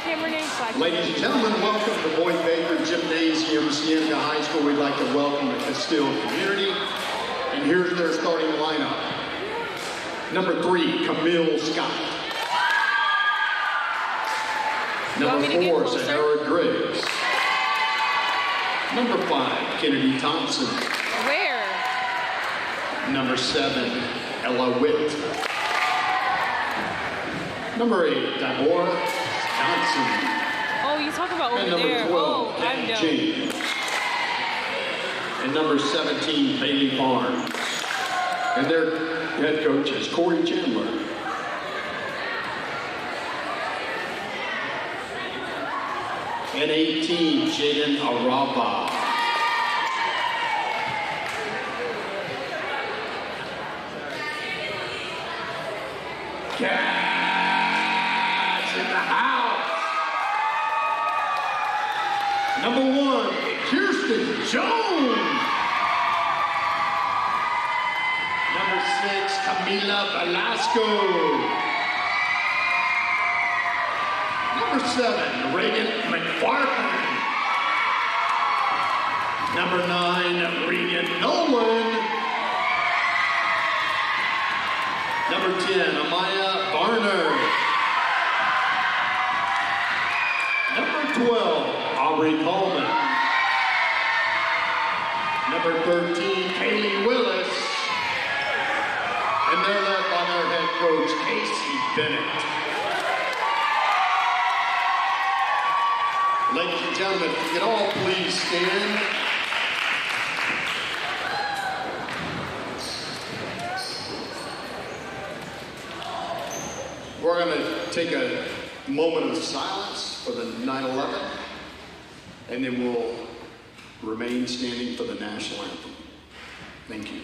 camera name so I can... Ladies and gentlemen, welcome to Boyd Baker Gymnasium, Cienega High School. We'd like to welcome the Casteel community. And here's their starting lineup. Number 3, Camille Scott. Number 4, Sahara Griggs. Number 5, Kennedy Thompson. Where? Number 7, Ella Witt. Number 8, Deborah Johnson. Oh, you talk about over and number there. 12, Oh, I'm done. James. And number 17, Bailey Barnes. And their head coach is Corey Chandler. And 18, Jaden Araba. Cats in the house. Number 1, Kirsten Jones. Number 6, Camila Velasco. Number 7, Reagan McFarland. Number 9, Regan Nolan. Number 10, Amaya Barner. Number 12, Aubrey Coleman. Number 13, Kaylee Willis. And they're led by their head coach, Casey Bennett. Ladies and gentlemen, if you could all please stand. We're going to take a moment of silence for the 9/11, and then we'll remain standing for the national anthem. Thank you.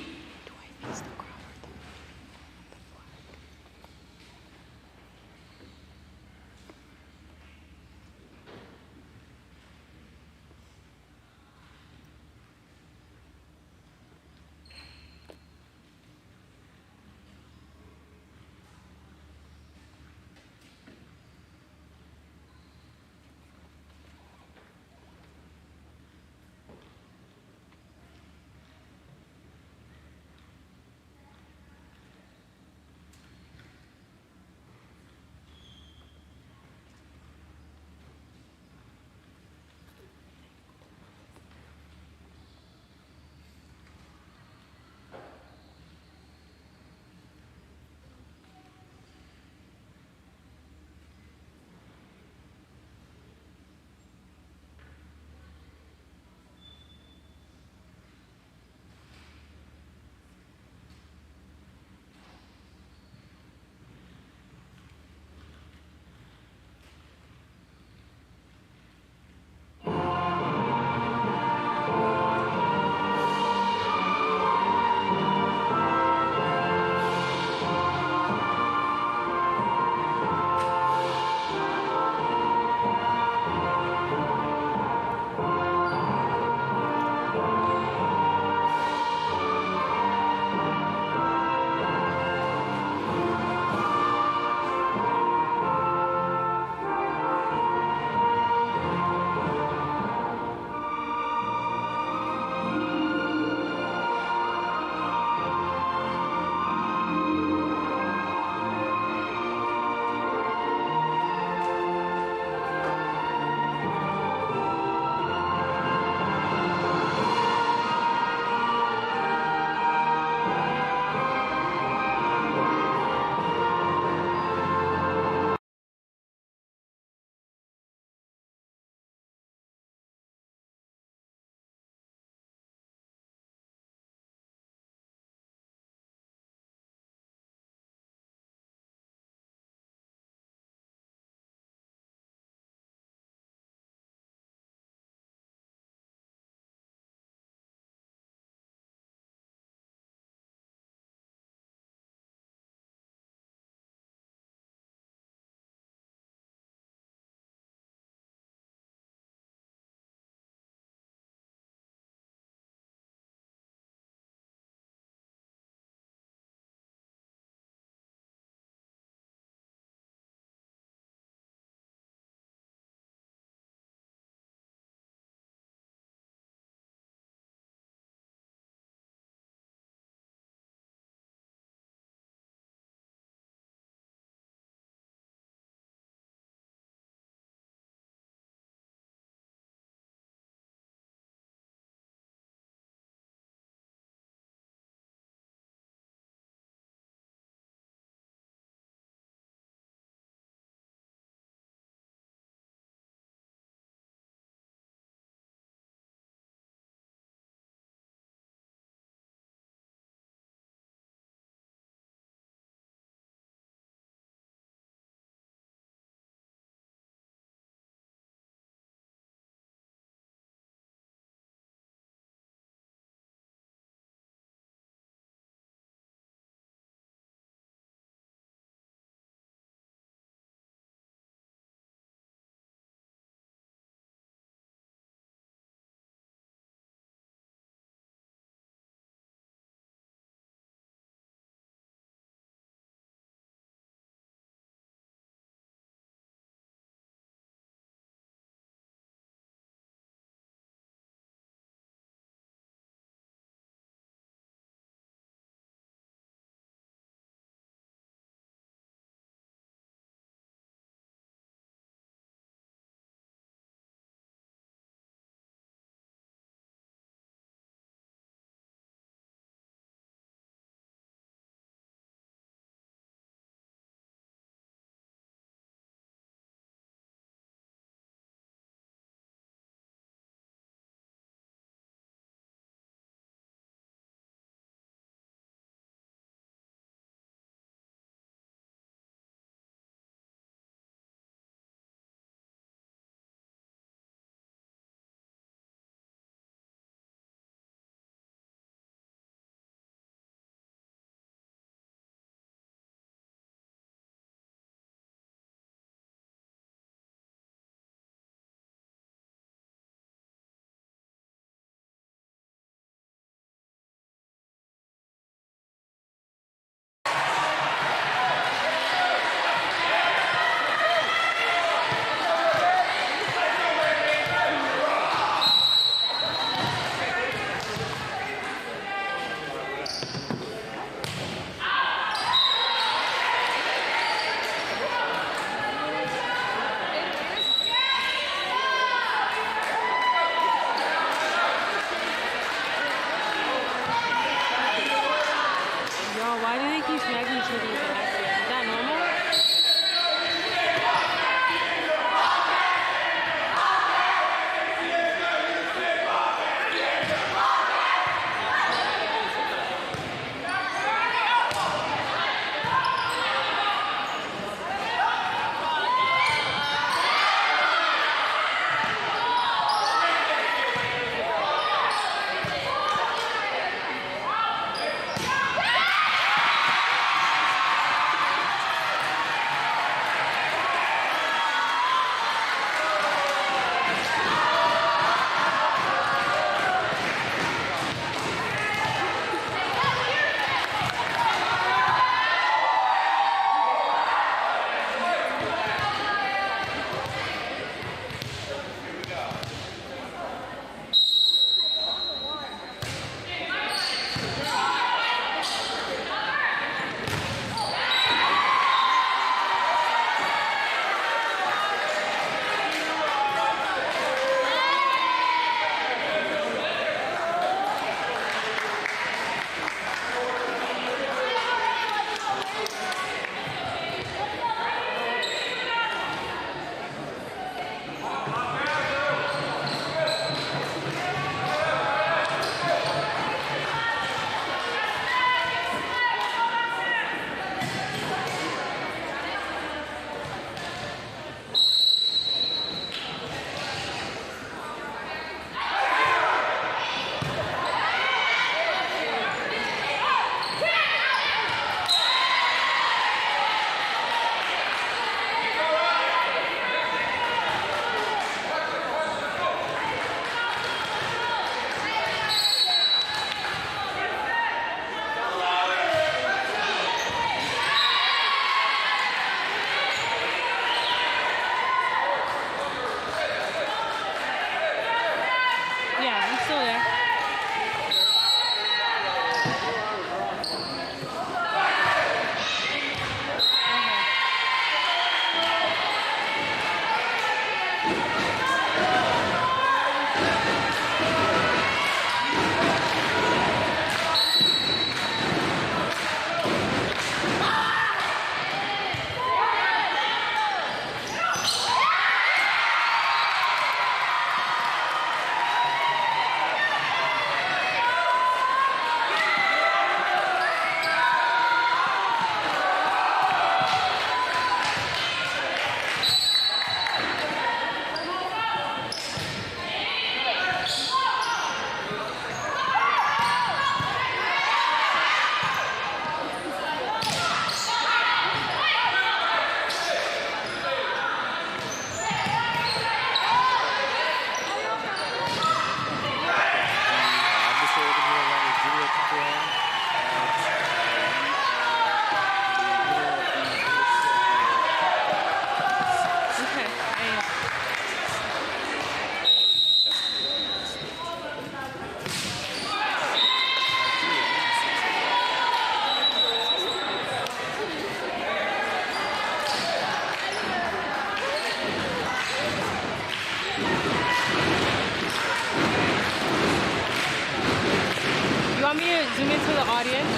Zoom into the audience.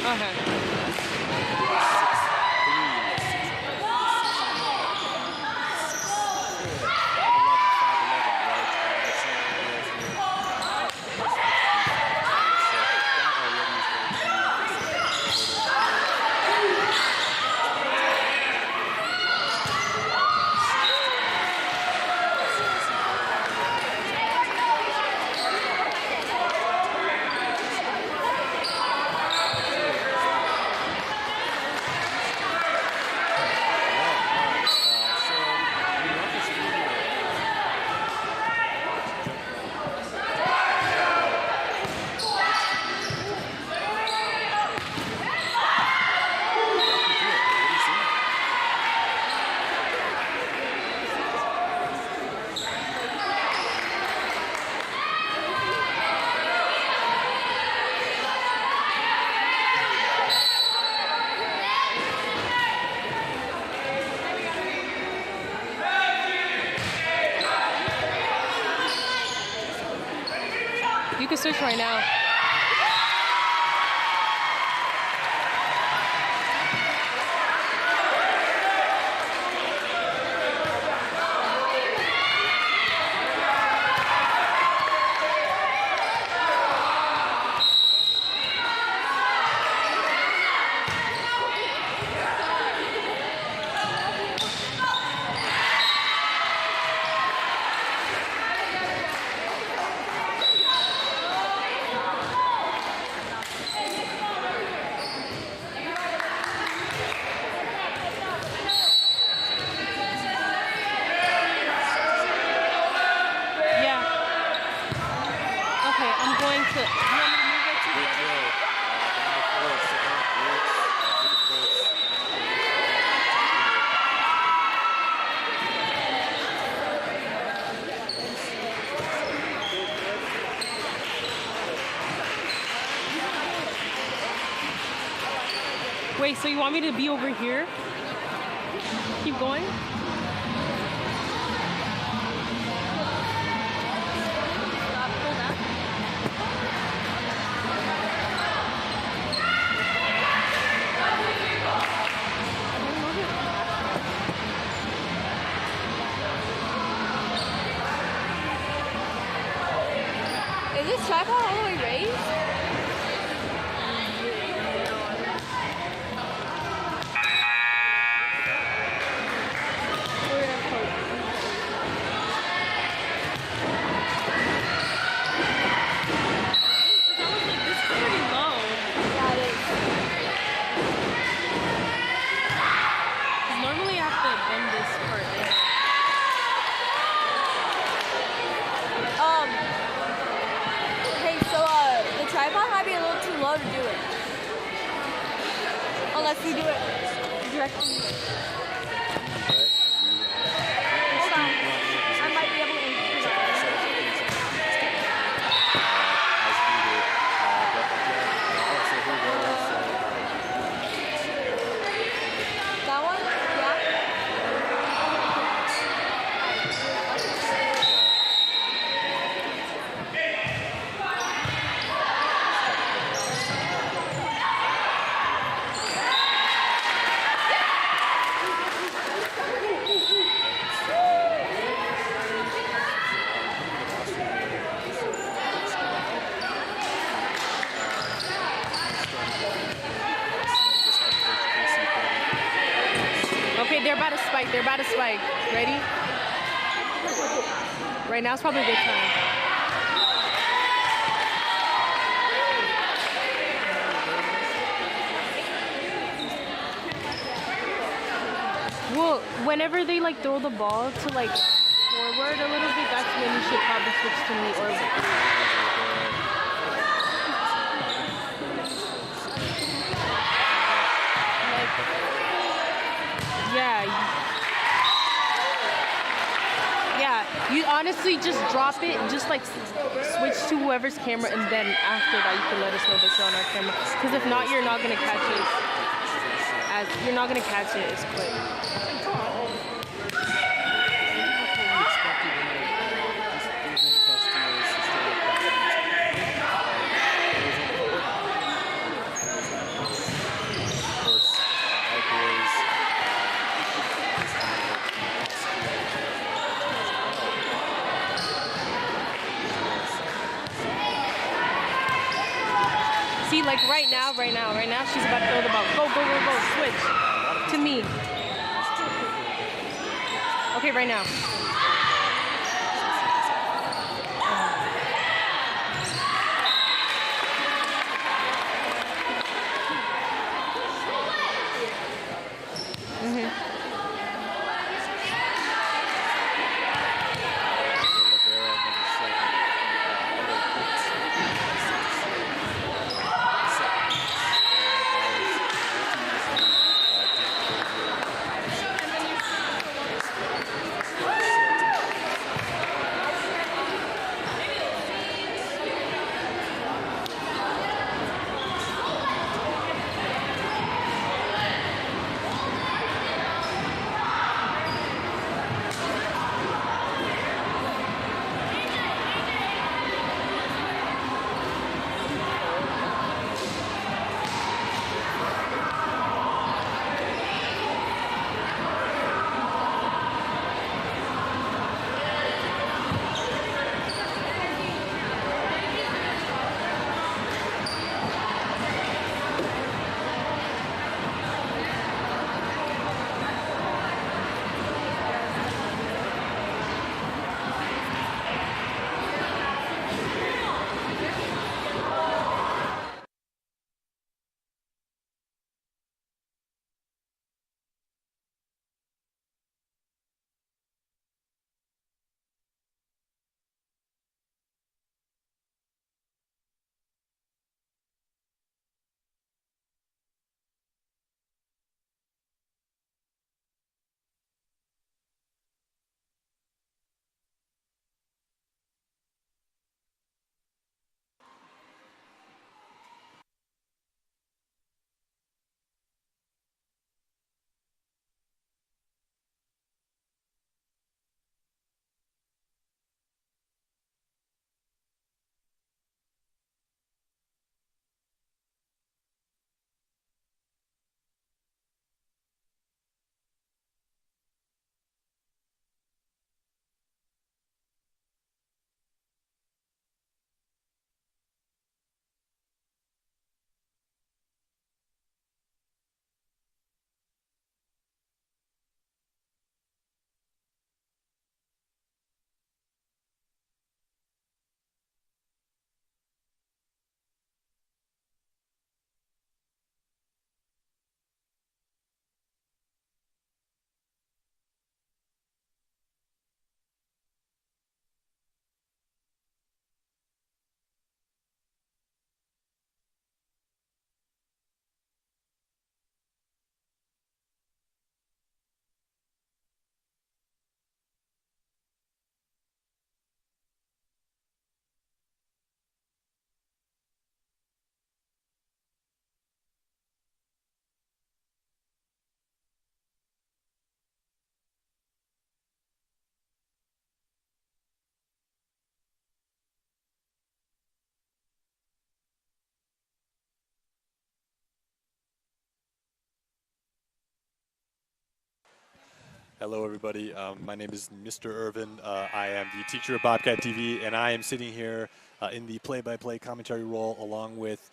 Okay. You can search right now. Wait, so you want me to be over here? Keep going? Is this tripod all the way raised? Tripod might be a little too low to do it. Unless you do it directly. Hold on. I might be able to increase that one? Yeah. Okay, they're about to spike. They're about to spike. Ready? Right now is probably a good time. Well, whenever they like throw the ball to like forward a little bit, that's when you should probably switch to me or yeah, you honestly just drop it, just like switch to whoever's camera, and then after that you can let us know that you're on our camera. Because if not, you're not gonna catch it as quick. Right now, she's about to throw the ball. Go, go, go, go. Switch to me. Okay, right now. Hello, everybody. My name is Mr. Irvin. I am the teacher of Bobcat TV, and I am sitting here in the play-by-play commentary role along with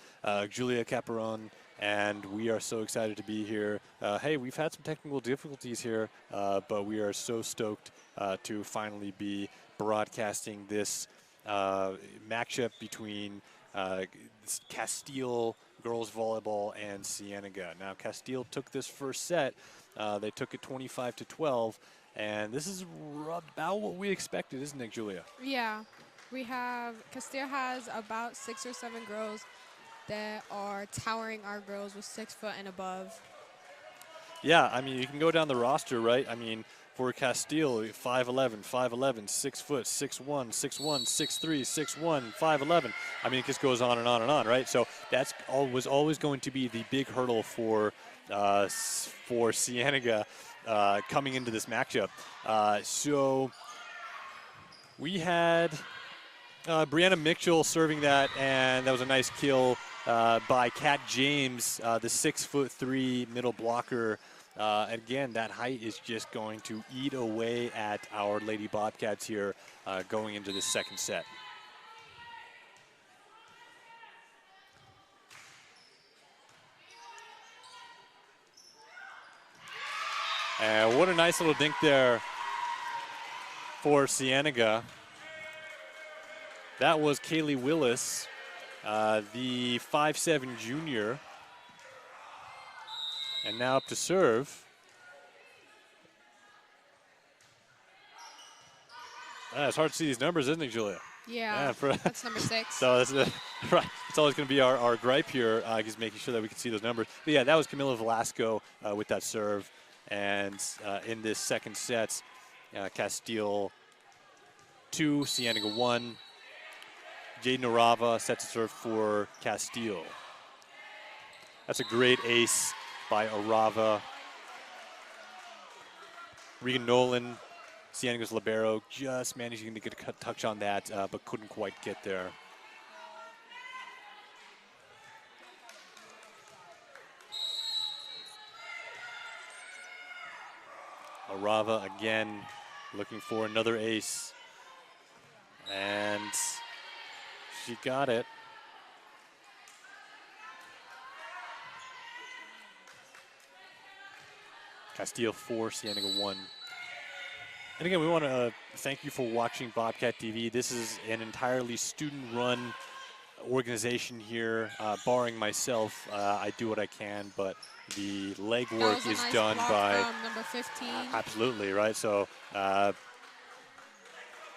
Julia Caperon, and we are so excited to be here. Hey, we've had some technical difficulties here, but we are so stoked to finally be broadcasting this matchup between Casteel girls volleyball and Cienega. Now, Casteel took this first set. They took it 25-12, and this is about what we expected, isn't it, Julia? Yeah, we have, Casteel has about 6 or 7 girls that are towering our girls with 6 foot and above. Yeah, I mean, you can go down the roster, right? I mean, for Casteel, 5'11", 5'11", 6 foot, 6'1", 6'1", 6'3", 6'1", 5'11". I mean, it just goes on and on and on, right? So that's was always going to be the big hurdle for Cienega coming into this matchup. So we had Brianna Mitchell serving that, and that was a nice kill by Kat James, the 6'3" middle blocker. Again, that height is just going to eat away at our Lady Bobcats here going into this second set. And what a nice little dink there for Cienega. That was Kaylee Willis, the 5'7" junior. And now up to serve. It's hard to see these numbers, isn't it, Julia? Yeah, that's number 6. So that's right. It's always going to be our gripe here, just making sure that we can see those numbers. But yeah, that was Camila Velasco with that serve. And in this second set, Casteel 2, Cienega 1. Jaden Arava set to serve for Casteel. That's a great ace by Arava. Regan Nolan, Cienega's libero, just managing to get a touch on that, but couldn't quite get there. Arava again looking for another ace. And she got it. Casteel 4, Cienega 1. And again, we want to thank you for watching Bobcat TV. This is an entirely student-run organization here, barring myself. I do what I can, but the legwork is done by number 15. Absolutely, right? So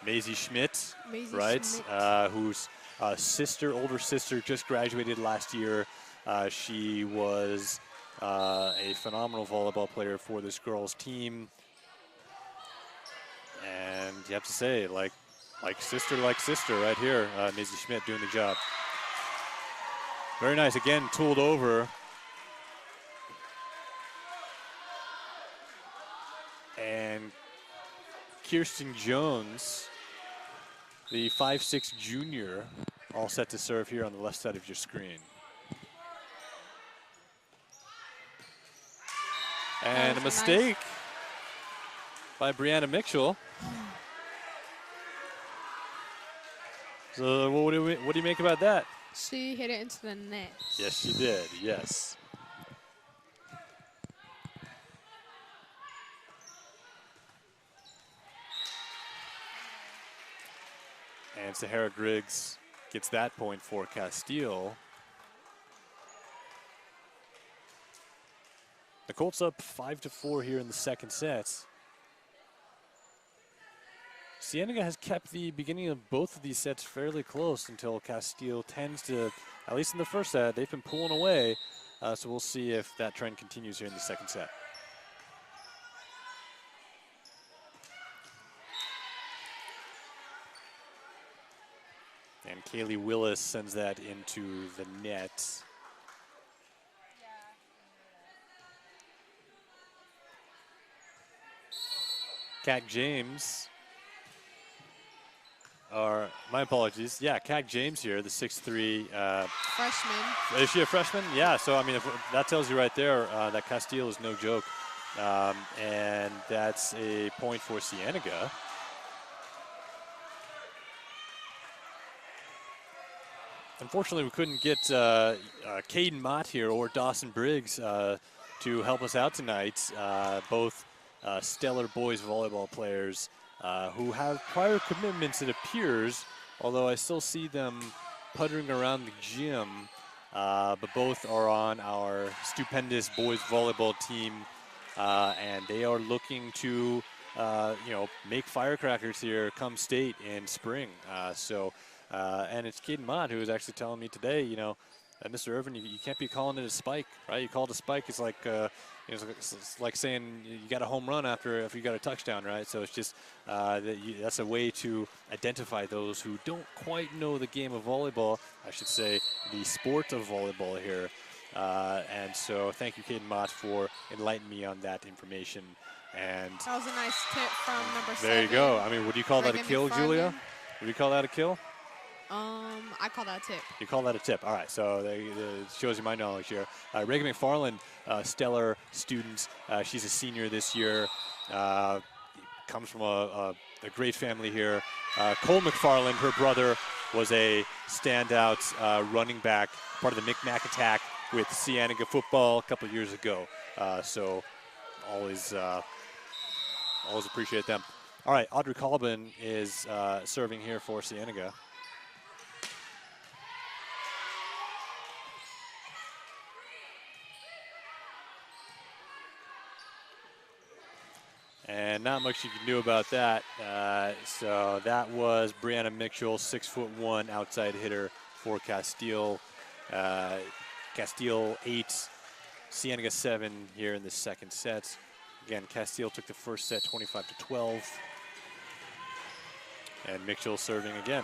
Maisie Schmidt, right? Whose older sister, just graduated last year. She was a phenomenal volleyball player for this girls' team. And you have to say, like sister right here, Maisie Schmidt doing the job. Very nice. Again, tooled over. And Kirsten Jones, the 5'6" junior, all set to serve here on the left side of your screen. And a mistake by Brianna Mitchell. So what do you make about that? She hit it into the net. Yes, she did. Yes. And Sahara Griggs gets that point for Casteel. The Colts up 5-4 here in the second set. Cienega has kept the beginning of both of these sets fairly close until Casteel tends to, at least in the first set, they've been pulling away. So we'll see if that trend continues here in the second set. And Kaylee Willis sends that into the net. Cat James. My apologies. Yeah, Cat James here, the 6'3". Freshman. Is she a freshman? Yeah, so I mean, if that tells you right there that Casteel is no joke. And that's a point for Cienega. Unfortunately, we couldn't get Caden Mott here or Dawson Briggs to help us out tonight. Both stellar boys volleyball players who have prior commitments, it appears, although I still see them puttering around the gym. But both are on our stupendous boys volleyball team, and they are looking to, make firecrackers here come state in spring. And it's Caden Mott who was actually telling me today, Mr. Irvin, you can't be calling it a spike, right? You call it a spike, it's like it's like saying you got a home run after you got a touchdown, right? So it's just that's a way to identify those who don't quite know the game of volleyball, I should say, the sport of volleyball here. And so thank you, Caden Mott, for enlightening me on that information. And that was a nice tip from number 7. There you go. I mean, would you call that a kill, Julia? Would you call that a kill? I call that a tip. You call that a tip. All right, so it shows you my knowledge here. Reagan McFarland, stellar student. She's a senior this year. Comes from a great family here. Cole McFarland, her brother, was a standout running back, part of the Micmac attack with Cienega football a couple of years ago. So always appreciate them. All right, Audrey Colbin is serving here for Cienega. And not much you can do about that. So that was Brianna Mitchell, 6'1" outside hitter for Casteel. Casteel 8, Cienega 7 here in the second set. Again, Casteel took the first set 25-12. And Mitchell serving again.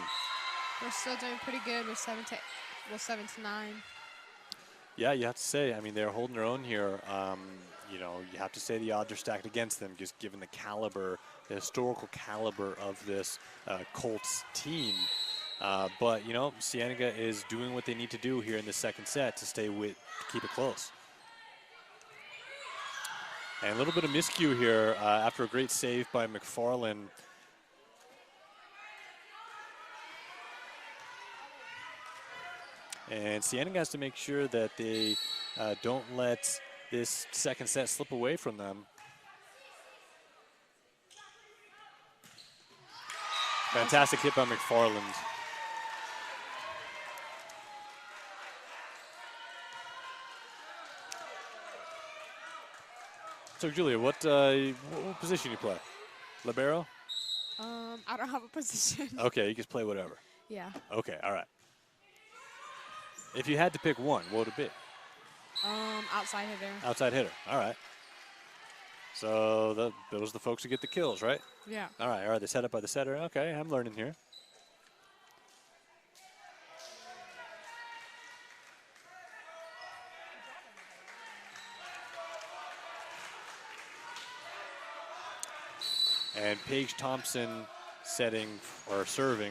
We're still doing pretty good with 7 to 9. Yeah, you have to say, I mean, they're holding their own here. You know, you have to say the odds are stacked against them, just given the caliber, the historical caliber of this Colts team. But, you know, Cienega is doing what they need to do here in the second set to keep it close. And a little bit of miscue here after a great save by McFarland. And Cienega has to make sure that they don't let this second set slip away from them. Fantastic hit by McFarland. So Julia, what position you play? Libero? I don't have a position. Okay, you can play whatever. Yeah. Okay, all right. If you had to pick one, what would it be? Outside hitter. Outside hitter. All right. So those are the folks who get the kills, right? Yeah. All right. They set up by the setter. Okay, I'm learning here. And Paige Thompson serving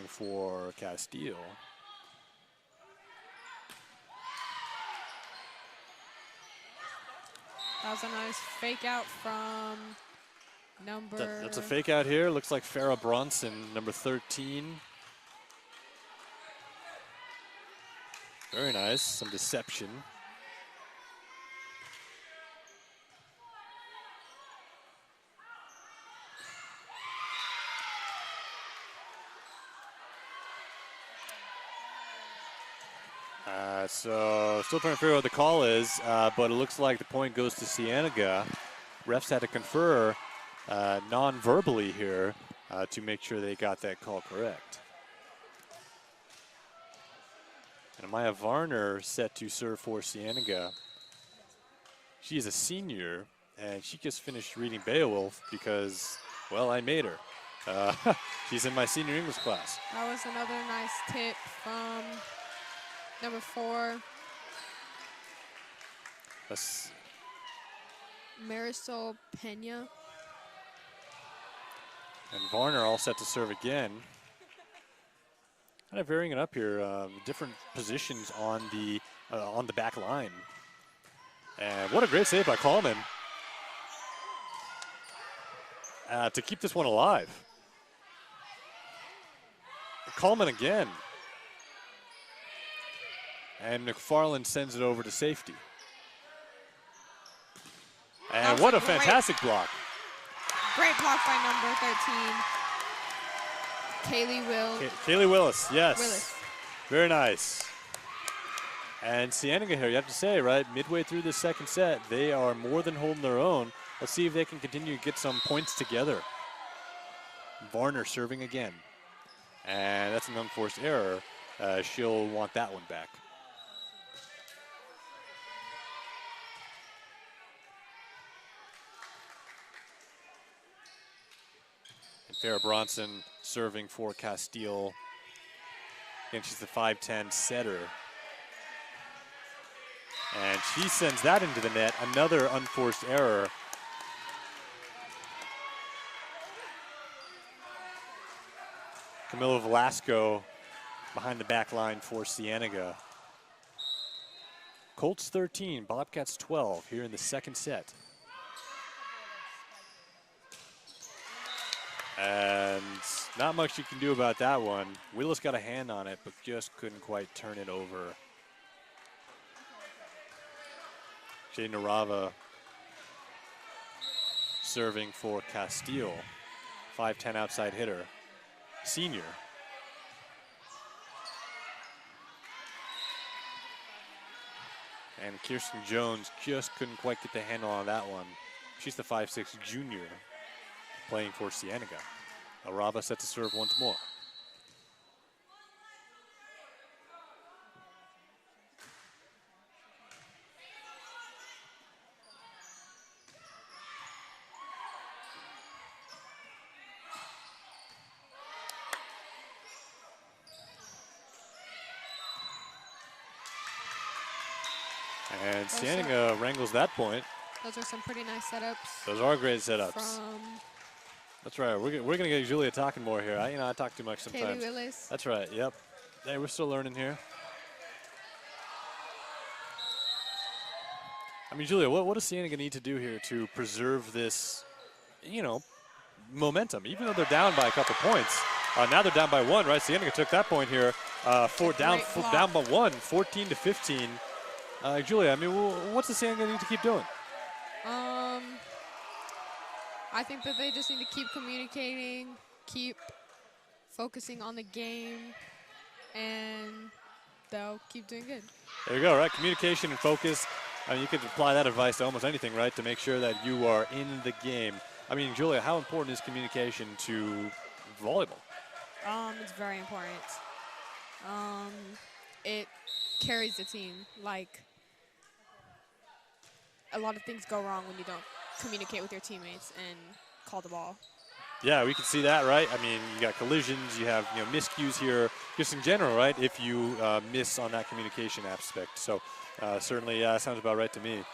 for Casteel. That was a nice fake out from number... That's a fake out here. Looks like Farrah Bronson, number 13. Very nice. Some deception. So still trying to figure out what the call is, but it looks like the point goes to Cienega. Refs had to confer non-verbally here to make sure they got that call correct. And Maya Varner set to serve for Cienega. She is a senior, and she just finished reading Beowulf because, well, I made her. She's in my senior English class. That was another nice tip from number 4. Marisol Pena. And Varner all set to serve again. Kind of varying it up here, different positions on the back line. And what a great save by Coleman to keep this one alive. Coleman again. And McFarland sends it over to safety. And what a fantastic block. Great block by number 13. Kaylee Willis, yes. Very nice. And Cienega here, you have to say, right, midway through the second set, they are more than holding their own. Let's see if they can continue to get some points together. Varner serving again. And that's an unforced error. She'll want that one back. Farrah Bronson serving for Casteel. Again, she's the 5'10" setter. And she sends that into the net. Another unforced error. Camilo Velasco behind the back line for Cienega. Colts 13, Bobcats 12 here in the second set. And not much you can do about that one. Willis got a hand on it, but just couldn't quite turn it over. Jay Narava serving for Casteel. 5'10" outside hitter, senior. And Kirsten Jones just couldn't quite get the handle on that one. She's the 5'6" junior playing for Cienega. Arava set to serve once more. And Cienega wrangles that point. Those are some pretty nice setups. Those are great setups. From That's right. We're going to get Julia talking more here. I talk too much Kaylee sometimes. Willis. That's right. Yep. Hey, we're still learning here. I mean, Julia, what does Cienega need to do here to preserve this, momentum? Even though they're down by a couple points, now they're down by one, right? Cienega took that point here, down by one, 14-15. Julia, I mean, what's the Cienega need to keep doing? I think that they just need to keep communicating, keep focusing on the game, and they'll keep doing good. There you go, right? Communication and focus. I mean, you could apply that advice to almost anything, right? To make sure that you are in the game. I mean, Julia, how important is communication to volleyball? It's very important. It carries the team. Like, a lot of things go wrong when you don't communicate with your teammates and call the ball. Yeah, we can see that, right? I mean, you got collisions, you have miscues here, just in general, right? If you miss on that communication aspect. So certainly sounds about right to me.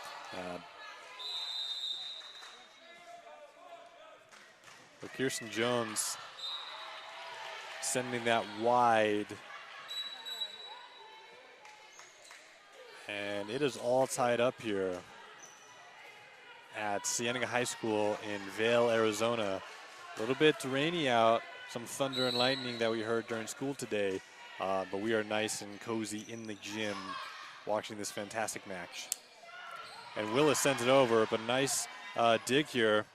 But Kirsten Jones sending that wide. And it is all tied up here at Cienega High School in Vail, Arizona. A little bit rainy out, some thunder and lightning that we heard during school today, but we are nice and cozy in the gym watching this fantastic match. And Willis sends it over, but nice dig here.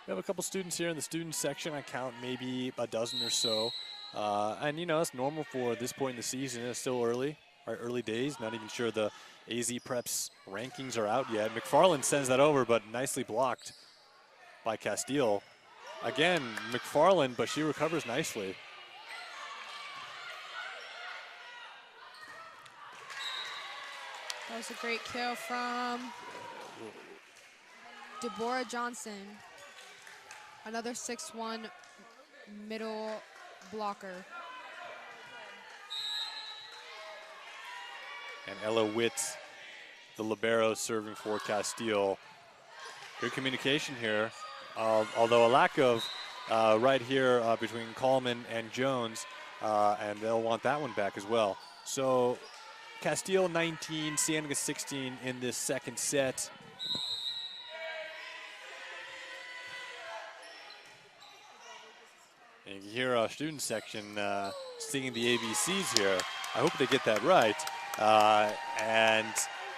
We have a couple students here in the student section. I count maybe a dozen or so. And, that's normal for this point in the season. It's still early, our early days. Not even sure the AZ Preps rankings are out yet. McFarland sends that over, but nicely blocked by Casteel. Again, McFarland, but she recovers nicely. That was a great kill from Deborah Johnson. Another 6'1" middle blocker. And Ella Witt, the libero, serving for Casteel. Good communication here, although a lack of right here between Coleman and Jones, and they'll want that one back as well. So Casteel 19, Cienega 16 in this second set. And you can hear our student section singing the ABCs here. I hope they get that right. And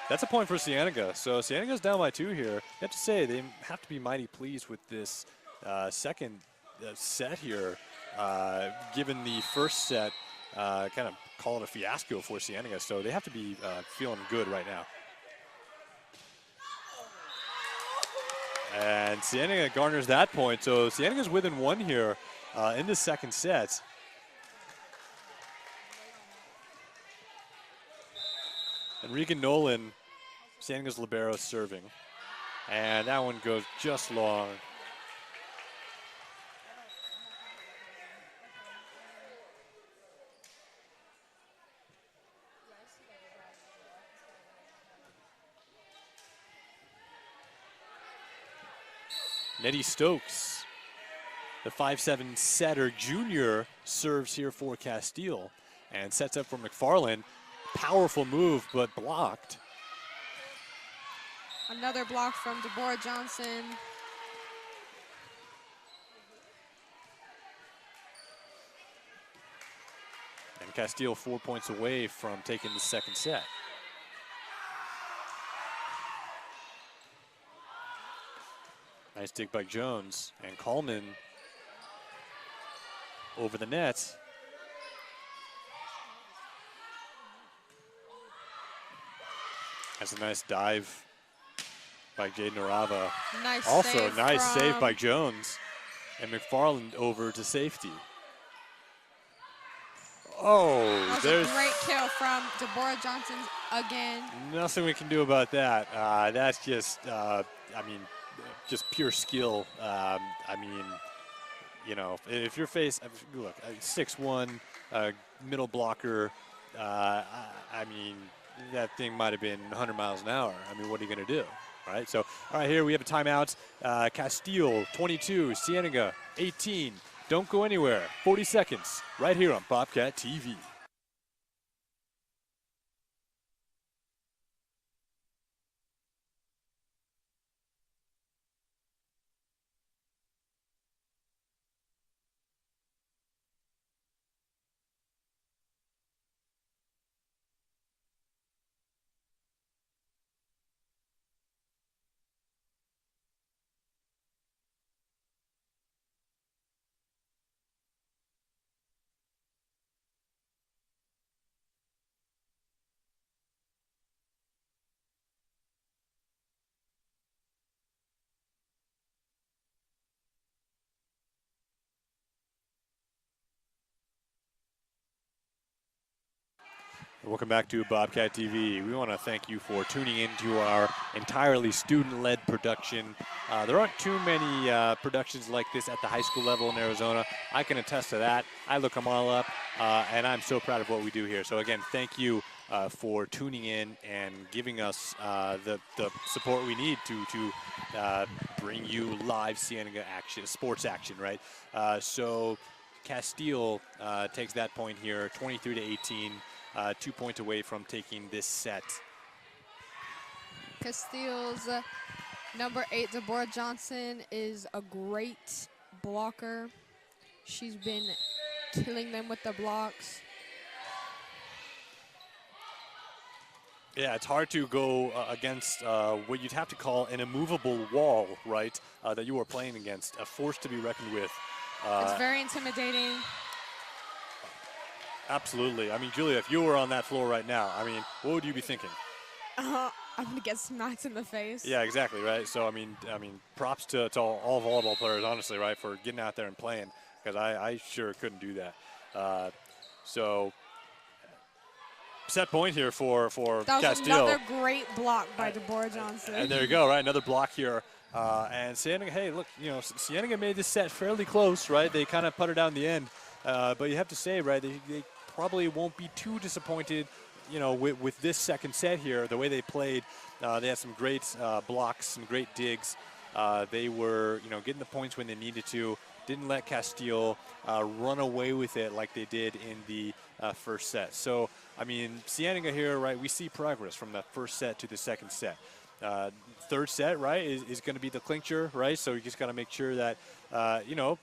that's a point for Cienega. So Cienega's down by 2 here. You have to say, they have to be mighty pleased with this second set here, given the first set kind of call it a fiasco for Cienega. So they have to be feeling good right now. And Cienega garners that point. So Cienega's within 1 here in the second set. And Regan Nolan, Cienega's libero, serving. And that one goes just long. Nettie Stokes, the 5'7" setter junior, serves here for Casteel and sets up for McFarland. Powerful move, but blocked. Another block from Deborah Johnson. And Casteel 4 points away from taking the second set. Nice dig by Jones, and Coleman over the net. That's a nice dive by Jaden Arava. Nice Also, save nice save from- by Jones. And McFarland over to safety. Oh, That was there's a great kill from Deborah Johnson again. nothing we can do about that. That's just, I mean, just pure skill. I mean, you know, if you're look, 6'1", middle blocker, I mean, that thing might have been 100 miles an hour. I mean, what are you going to do, right? So, all right, here we have a timeout. Casteel, 22, Cienega, 18. Don't go anywhere. 40 seconds right here on Bobcat TV. Welcome back to Bobcat TV. We want to thank you for tuning into our entirely student-led production. There aren't too many productions like this at the high school level in Arizona. I can attest to that. I look them all up, and I'm so proud of what we do here. So again, thank you for tuning in and giving us the support we need to bring you live Cienega action, sports action, right? So Casteel takes that point here, 23-18. 2 points away from taking this set. Casteel's number 8, Deborah Johnson, is a great blocker. She's been killing them with the blocks. Yeah, it's hard to go against what you'd have to call an immovable wall, right, that you are playing against, a force to be reckoned with. It's very intimidating. Absolutely. I mean, Julia, if you were on that floor right now, I mean, what would you be thinking? I'm gonna get smacked in the face. Yeah, exactly, right? So, I mean, props to all volleyball players, honestly, right, for getting out there and playing, because I sure couldn't do that. So, set point here for That was Casteel. another great block by Deborah Johnson. And there you go, right? Another block here. And Cienega, hey, look, you know, Cienega made this set fairly close, right? They kind of putted down the end. But you have to say, right, they probably won't be too disappointed, you know, with this second set here, the way they played. They had some great blocks, some great digs. They were, you know, getting the points when they needed to. Didn't let Casteel run away with it like they did in the first set. So, I mean, Cienega here, right, we see progress from the first set to the second set. Third set, right, is going to be the clincher, right? So you just got to make sure that, you know,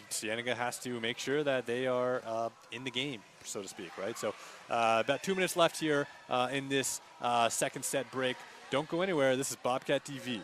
Cienega has to make sure that they are in the game, so to speak, right? So about 2 minutes left here in this second set break. Don't go anywhere. This is Bobcat TV.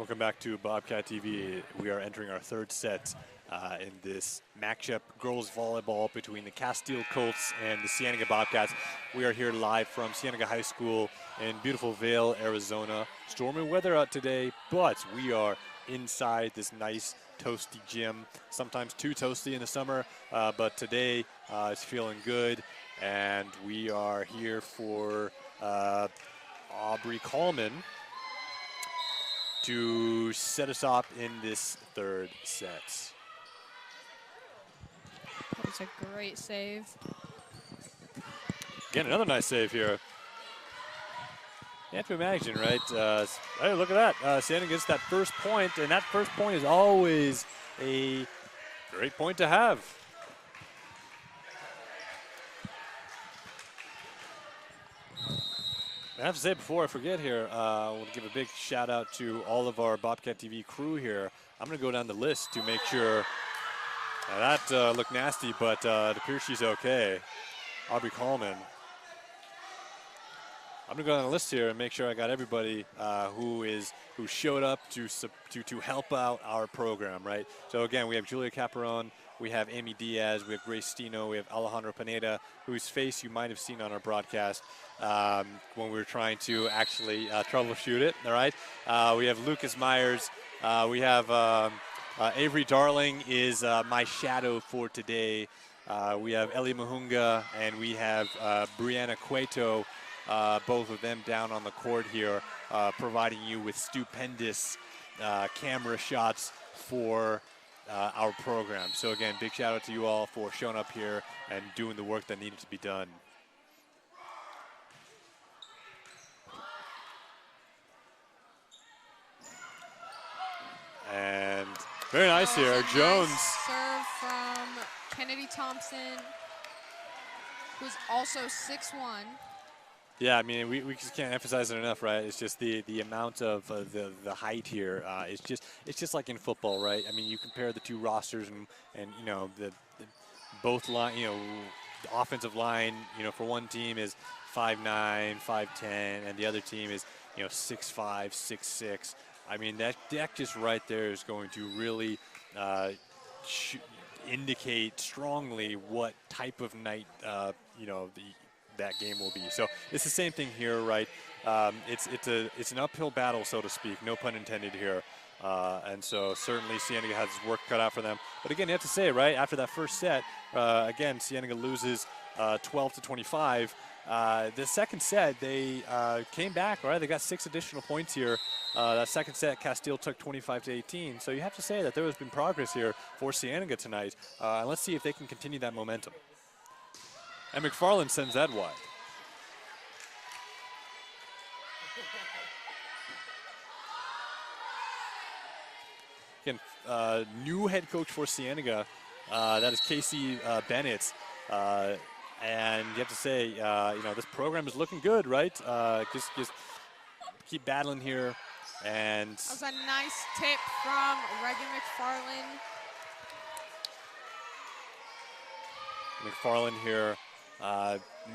Welcome back to Bobcat TV. We are entering our third set in this matchup girls volleyball between the Casteel Colts and the Cienega Bobcats. We are here live from Cienega High School in beautiful Vail, Arizona. Stormy weather out today, but we are inside this nice toasty gym. Sometimes too toasty in the summer, but today it's feeling good. And we are here for Aubrey Coleman to set us up in this third set. That was a great save. Again, another nice save here. You have to imagine, right? Hey, look at that. Cienega gets that first point, and that first point is always a great point to have. I have to say before I forget here, I want to give a big shout out to all of our Bobcat TV crew here. I'm going to go down the list to make sure. That looked nasty, but it appears she's okay. Aubrey Coleman. I'm going to go down the list here and make sure I got everybody who showed up to help out our program, right? So again, we have Julia Caperon, we have Amy Diaz, we have Grace Stino, we have Alejandro Pineda, whose face you might have seen on our broadcast when we were trying to actually troubleshoot it, all right? We have Lucas Myers, we have Avery Darling is my shadow for today. We have Ellie Mahunga and we have Brianna Cueto, both of them down on the court here, providing you with stupendous camera shots for our program. So again, big shout out to you all for showing up here and doing the work that needed to be done. And very nice here, Nice Jones. Serve from Kennedy Thompson, who's also 6'1". Yeah, I mean, we just can't emphasize it enough, right? It's just the amount of the height here. It's just like in football, right? I mean, you compare the two rosters and you know the both line, you know, the offensive line, you know, for one team is 5'9", 5'10", and the other team is 6'5", 6'6". I mean, that just right there is going to really indicate strongly what type of night that game will be. So it's the same thing here, right? It's an uphill battle, so to speak, no pun intended here. And so certainly Cienega has work cut out for them. But again, you have to say, right, after that first set, again, Cienega loses 12-25. The second set, they came back, right? They got 6 additional points here. That second set, Casteel took 25-18. So you have to say that there has been progress here for Cienega tonight. And let's see if they can continue that momentum. And McFarland sends that wide. Again, new head coach for Cienega, that is Casey Bennett. And you have to say, this program is looking good, right? Just keep battling here. And that was a nice tip from Regan McFarland. McFarland here.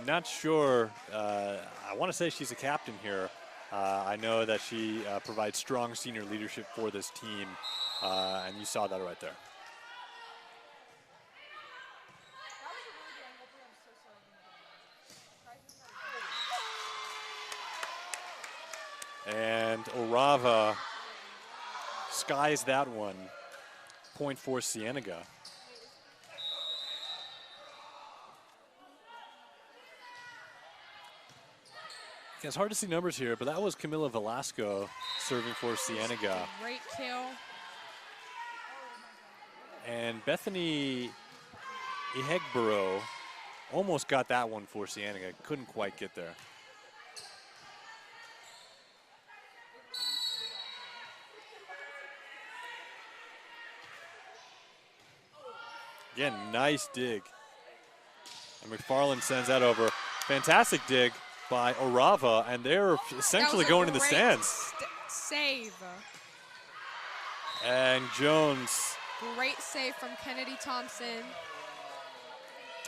Not sure. I want to say she's a captain here. I know that she provides strong senior leadership for this team, and you saw that right there. And Orava skies that one. Point for Cienega. It's hard to see numbers here, but that was Camila Velasco serving for Cienega. Great kill. And Bethany Ihegborough almost got that one for Cienega. Couldn't quite get there. Again, nice dig. And McFarland sends that over. Fantastic dig by Orava, and they're essentially going in the stands. Save. And Jones. Great save from Kennedy Thompson.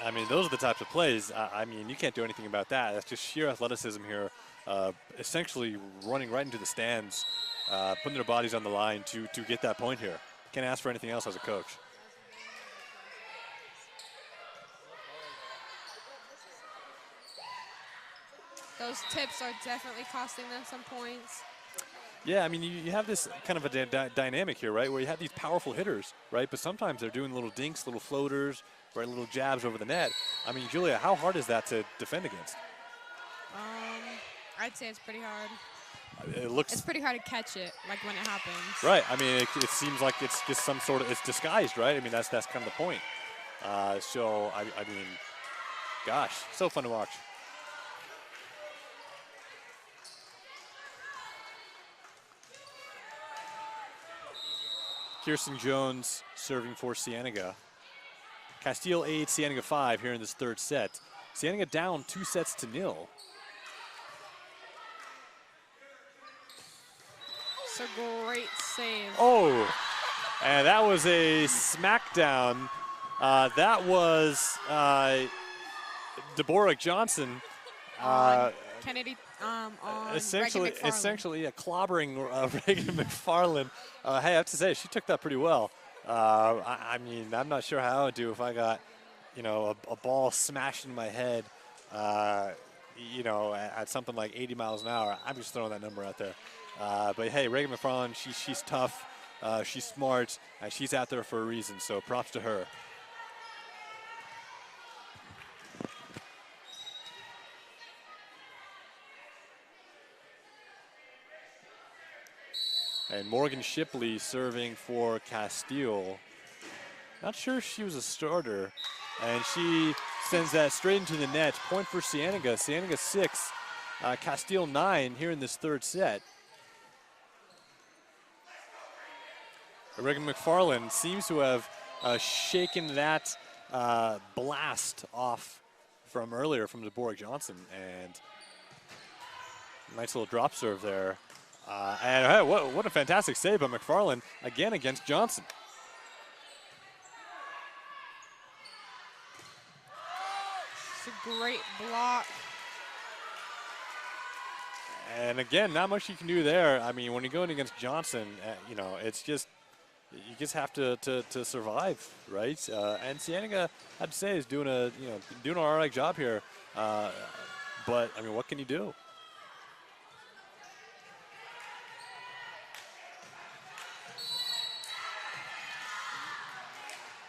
I mean, those are the types of plays. I mean, you can't do anything about that. That's just sheer athleticism here, essentially running right into the stands, putting their bodies on the line to get that point here. Can't ask for anything else as a coach. Those tips are definitely costing them some points. Yeah, I mean, you have this kind of a dynamic here, right, where you have these powerful hitters, right, but sometimes they're doing little dinks, little floaters, right, little jabs over the net. I mean, Julia, how hard is that to defend against? I'd say it's pretty hard. It's pretty hard to catch it, like when it happens. right. I mean, it seems like it's just some sort of, it's disguised, right? I mean, that's kind of the point. So, I mean, gosh, so fun to watch. Kirsten Jones serving for Cienega. Casteel 8, Cienega 5 here in this third set. Cienega down 2-0. It's a great save. Oh, and that was a smackdown. That was Deborah Johnson. Kennedy on essentially, Reagan McFarland. clobbering Reagan McFarland. Hey, I have to say, she took that pretty well. I mean, I'm not sure how I would do if I got, you know, a ball smashed in my head, you know, at something like 80 miles an hour. I'm just throwing that number out there. But hey, Reagan McFarland, she's tough, she's smart, and she's out there for a reason. So props to her. And Morgan Shipley serving for Casteel. Not sure if she was a starter. And she sends that straight into the net. Point for Cienega. Cienega 6, Casteel 9 here in this third set. Reagan McFarland seems to have shaken that blast off from earlier from Deborah Johnson. And nice little drop serve there. And hey, what a fantastic save by McFarland, again against Johnson. It's a great block. And again, not much you can do there. I mean, when you're going against Johnson, you know, it's just, you just have to survive, right? And Cienega, I'd say, is doing an all right job here. But I mean, what can you do?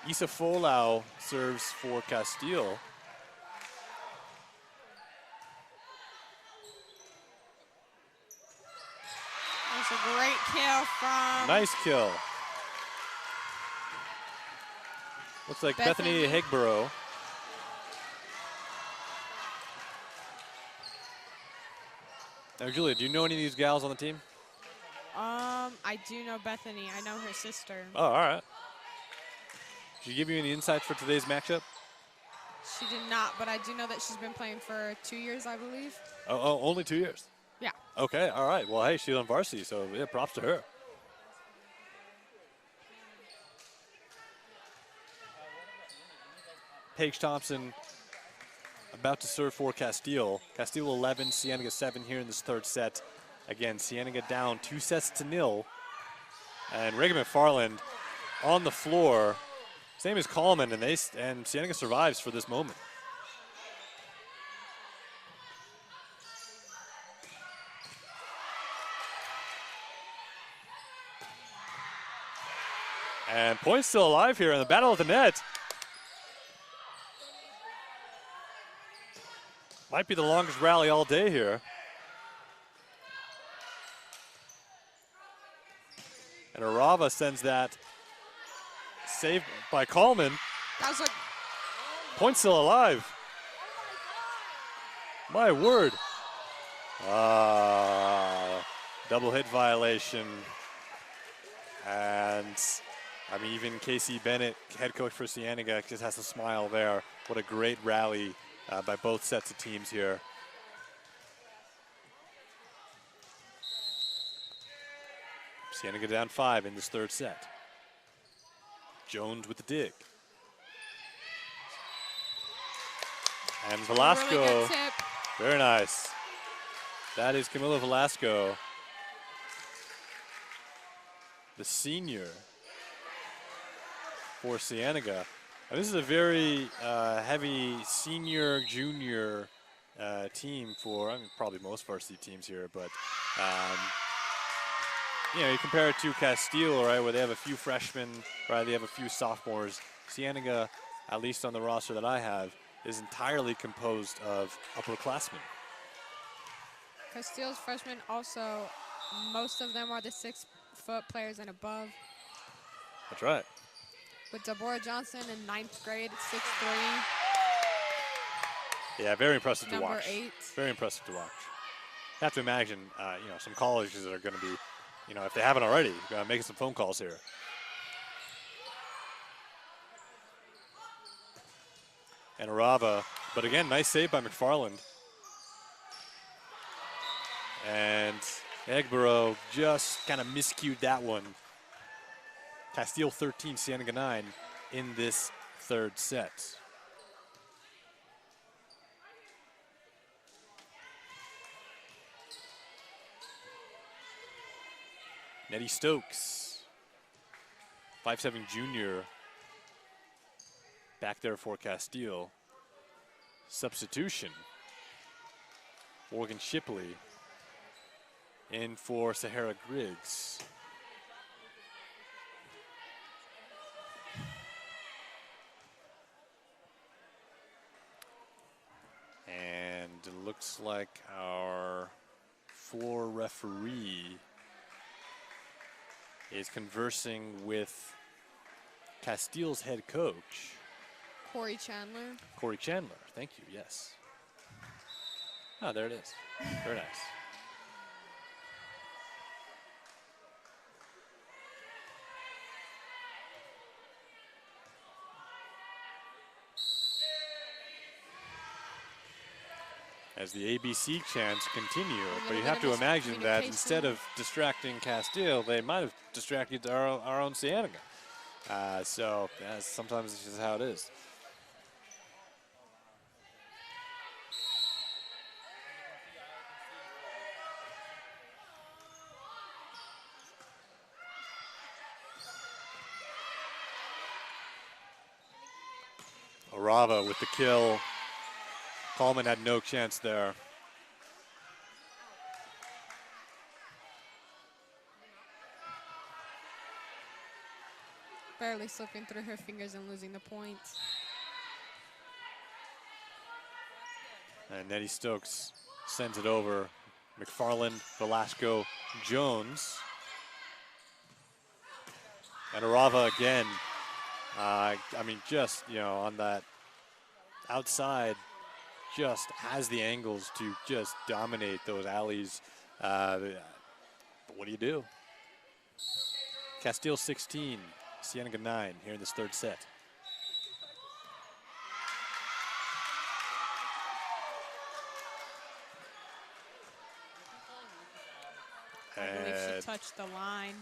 Isa Folau serves for Casteel. That's a great kill from... Nice kill. Looks like Bethany Hegborough. Now, Julia, do you know any of these gals on the team? I do know Bethany. I know her sister. Oh, all right. Did she give you any insights for today's matchup? She did not, but I do know that she's been playing for 2 years, I believe. Oh, only 2 years? Yeah. Okay, all right. Well, hey, she's on varsity, so yeah, props to her. Paige Thompson about to serve for Casteel. Casteel 11, Cienega 7 here in this third set. Again, Cienega down 2-0. And Reagan McFarland on the floor. Same as Coleman, and Cienega survives for this moment. And point's still alive here in the battle of the net. Might be the longest rally all day here. And Arava sends that. Saved by Coleman. That was a... Point still alive. My word. Double hit violation. And I mean, even Casey Bennett, head coach for Cienega, just has to smile there. What a great rally by both sets of teams here. Cienega down 5 in this third set. Jones with the dig. And Really Velasco, good tip. very nice. That is Camilo Velasco, the senior for Cienega. Now, this is a very heavy senior, junior team for, I mean, probably most varsity teams here, but you know, you compare it to Casteel, right, where they have a few freshmen, right, they have a few sophomores. Cienega, at least on the roster that I have, is entirely composed of upperclassmen. Casteel's freshmen also, most of them are the 6-foot players and above. That's right. With Deborah Johnson in 9th grade, 6'3". Yeah, very impressive to Number watch. 8. Very impressive to watch. You have to imagine, you know, some colleges that are going to be, you know, if they haven't already, making some phone calls here. And Arava, but again, nice save by McFarland. And Egborough just kind of miscued that one. Casteel 13, Cienega 9 in this third set. Nettie Stokes, 5'7" junior, back there for Casteel. Substitution, Morgan Shipley in for Sahara Griggs. And it looks like our floor referee is conversing with Casteel's head coach. Corey Chandler. Corey Chandler, thank you, yes. Oh, there it is. Very nice. As the ABC chants continue, but you have to imagine that instead of distracting Casteel, they might have distracted our own Cienega. So yeah, sometimes it's just how it is. Arava with the kill. Coleman had no chance there. Barely slipping through her fingers and losing the point. And Nettie Stokes sends it over. McFarland, Velasco, Jones. And Arava again. I mean, just, you know, on that outside, just has the angles to just dominate those alleys. But what do you do? Casteel 16, Cienega 9 here in this third set. I believe she touched the line.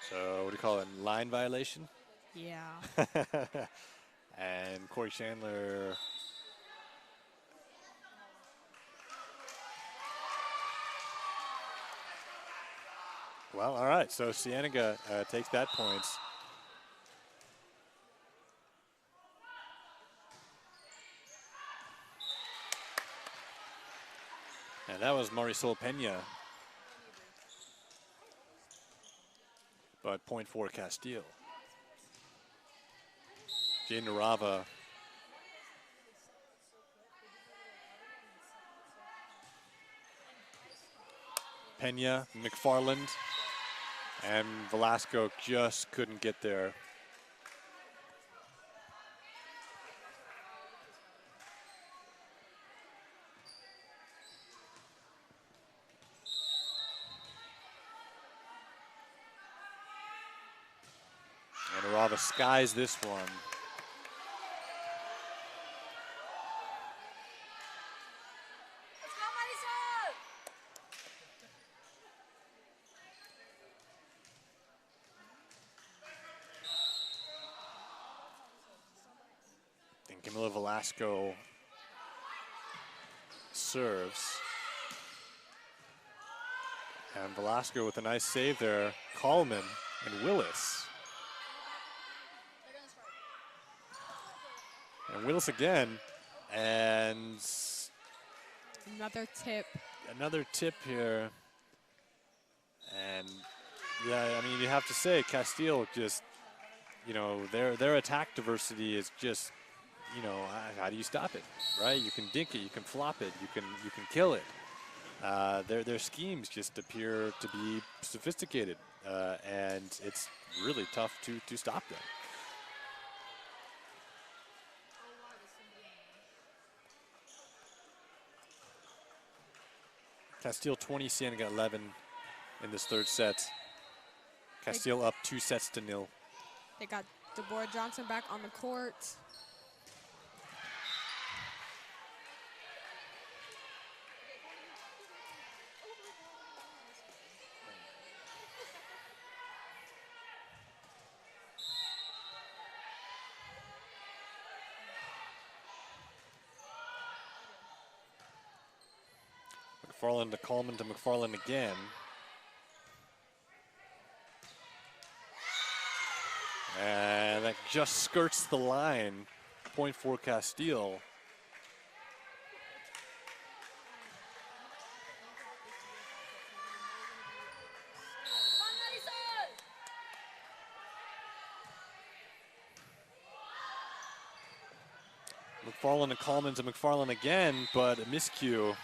So what do you call it? Line violation? Yeah. And Corey Chandler. Well, all right. So Cienega takes that points. And that was Marisol Pena. But point for Casteel. Jane Arava. Pena, McFarland, and Velasco just couldn't get there. And Arava skies this one. Camilo Velasco serves. And Velasco with a nice save there. Coleman and Willis. And Willis again. And Another tip. another tip here. And yeah, I mean, you have to say, Casteel just, you know, their attack diversity is just, you know, how do you stop it, right? You can dink it, you can flop it, you can kill it. Their schemes just appear to be sophisticated, and it's really tough to stop them. Casteel 20, Cienega 11 in this third set. Casteel up 2-0. They got DeBoer Johnson back on the court. McFarland to Coleman to McFarland again. And that just skirts the line. Point for Casteel. McFarland to Coleman to McFarland again, but a miscue.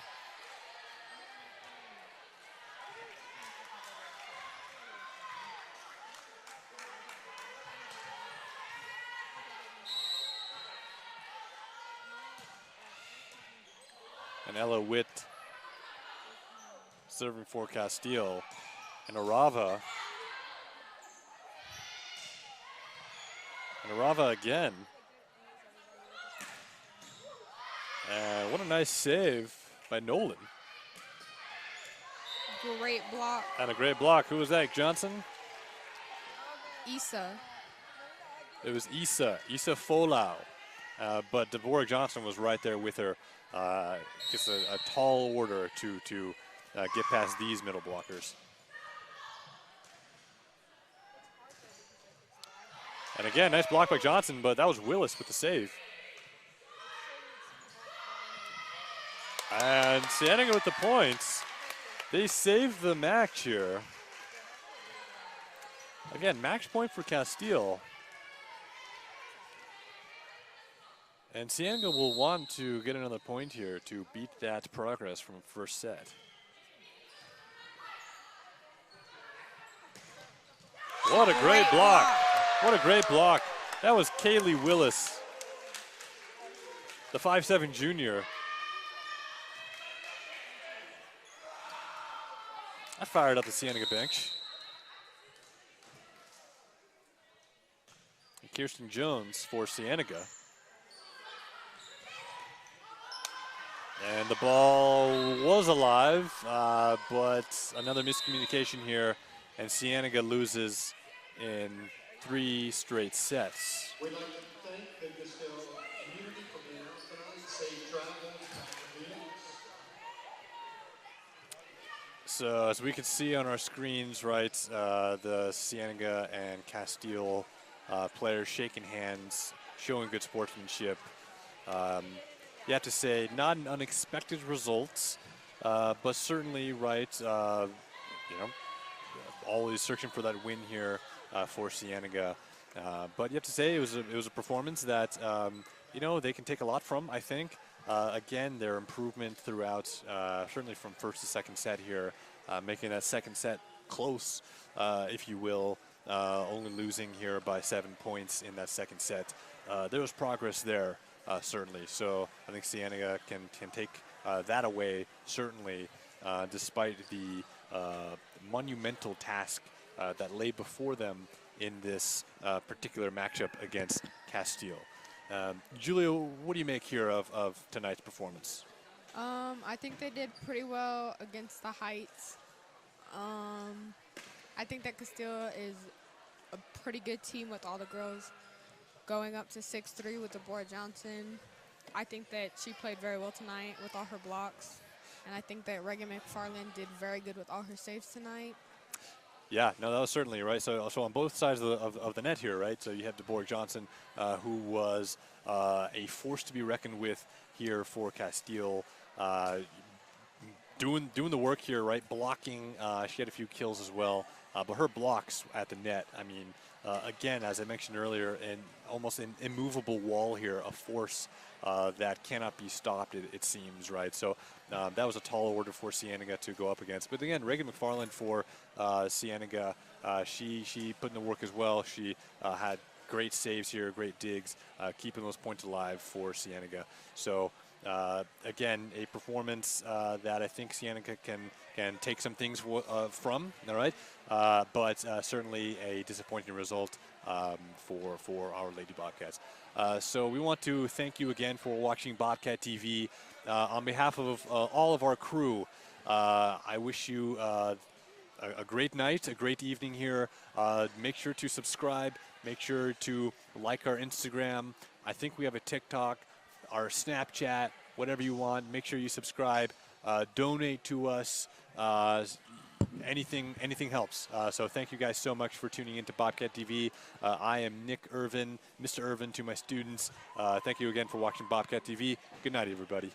And Ella Witt serving for Casteel. And Arava. And Arava again. And what a nice save by Nolan. Great block. And a great block. Who was that, Johnson? Issa. It was Issa Folau. But DeBoer Johnson was right there with her. Just a tall order to get past these middle blockers. And again, nice block by Johnson, but that was Willis with the save. And Cienega with the points. They saved the match here. Again, match point for Casteel. And Cienega will want to get another point here to beat that progress from first set. What a great block. What a great block. That was Kaylee Willis, the 5'7" junior. I fired up the Cienega bench. And Kirsten Jones for Cienega. And the ball was alive, but another miscommunication here, and Cienega loses in 3 straight sets. We'd like to thank the Casteel community for being out tonight. Safe travels, back to meetings. So as we can see on our screens, right, the Cienega and Casteel players shaking hands, showing good sportsmanship. You have to say, not an unexpected result, but certainly, right, you know, always searching for that win here for Cienega. But you have to say it was a performance that, you know, they can take a lot from, I think. Again, their improvement throughout, certainly from first to second set here, making that second set close, if you will, only losing here by 7 points in that second set. There was progress there, certainly. So I think Cienega can take that away, certainly, despite the monumental task that lay before them in this particular matchup against Casteel. Julia, what do you make here of tonight's performance? I think they did pretty well against the Heights. I think that Casteel is a pretty good team with all the girls going up to 6'3" with DeBoer Johnson. I think that she played very well tonight with all her blocks. And I think that Reagan McFarland did very good with all her saves tonight. Yeah, no, that was certainly right. So on both sides of the net here, right? So you have DeBoer Johnson, who was a force to be reckoned with here for Casteel, doing the work here, right? Blocking. She had a few kills as well, but her blocks at the net. I mean, again, as I mentioned earlier, almost an immovable wall here, a force that cannot be stopped. It seems, right? So that was a tall order for Cienega to go up against. But again, Reagan McFarland for Cienega, she put in the work as well. She had great saves here, great digs, keeping those points alive for Cienega. So again, a performance that I think Cienega can take some things from. All right, but certainly a disappointing result for our Lady Bobcats. So we want to thank you again for watching Bobcat TV. On behalf of all of our crew, I wish you a great night, a great evening here. Make sure to subscribe. Make sure to like our Instagram. I think we have a TikTok, our Snapchat, whatever you want. Make sure you subscribe. Donate to us. Anything helps. So thank you guys so much for tuning into Bobcat TV. I am Nick Irvin, Mr. Irvin to my students. Thank you again for watching Bobcat TV. Good night, everybody.